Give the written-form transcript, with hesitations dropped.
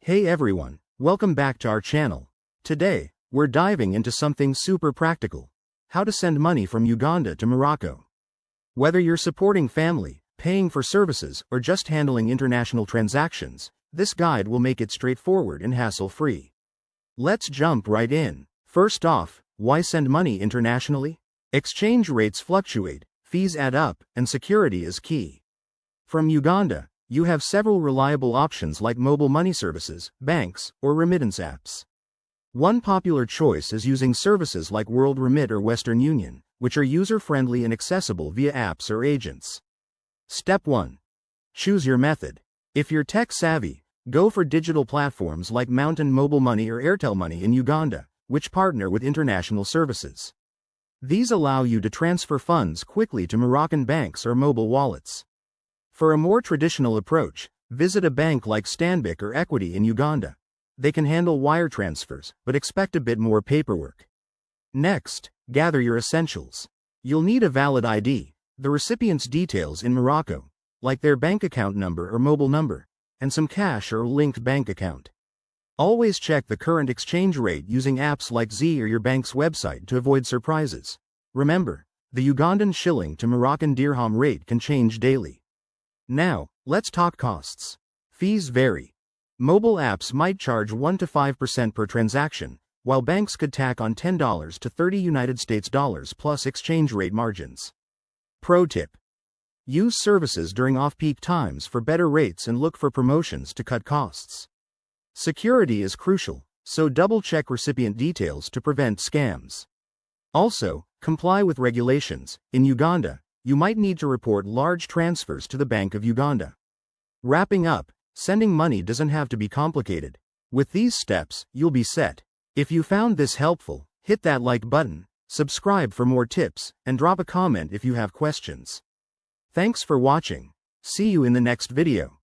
Hey everyone, welcome back to our channel. Today, we're diving into something super practical. How to send money from Uganda to Morocco. Whether you're supporting family, paying for services, or just handling international transactions, this guide will make it straightforward and hassle-free. Let's jump right in. First off, why send money internationally? Exchange rates fluctuate, fees add up, and security is key. From Uganda, you have several reliable options like mobile money services, banks, or remittance apps. One popular choice is using services like World Remit or Western Union, which are user-friendly and accessible via apps or agents. Step 1. Choose your method. If you're tech-savvy, go for digital platforms like Mountain Mobile Money or Airtel Money in Uganda, which partner with international services. These allow you to transfer funds quickly to Moroccan banks or mobile wallets. For a more traditional approach, visit a bank like Stanbic or Equity in Uganda. They can handle wire transfers, but expect a bit more paperwork. Next, gather your essentials. You'll need a valid ID, the recipient's details in Morocco, like their bank account number or mobile number, and some cash or a linked bank account. Always check the current exchange rate using apps like Z or your bank's website to avoid surprises. Remember, the Ugandan shilling to Moroccan dirham rate can change daily. Now, let's talk costs. Fees vary. Mobile apps might charge 1 to 5% per transaction, while banks could tack on $10 to $30 United States dollars plus exchange rate margins. Pro tip: use services during off-peak times for better rates and look for promotions to cut costs. Security is crucial, so double-check recipient details to prevent scams. Also, comply with regulations. In Uganda, you might need to report large transfers to the Bank of Uganda. Wrapping up, sending money doesn't have to be complicated. With these steps, you'll be set. If you found this helpful, hit that like button, subscribe for more tips, and drop a comment if you have questions. Thanks for watching. See you in the next video.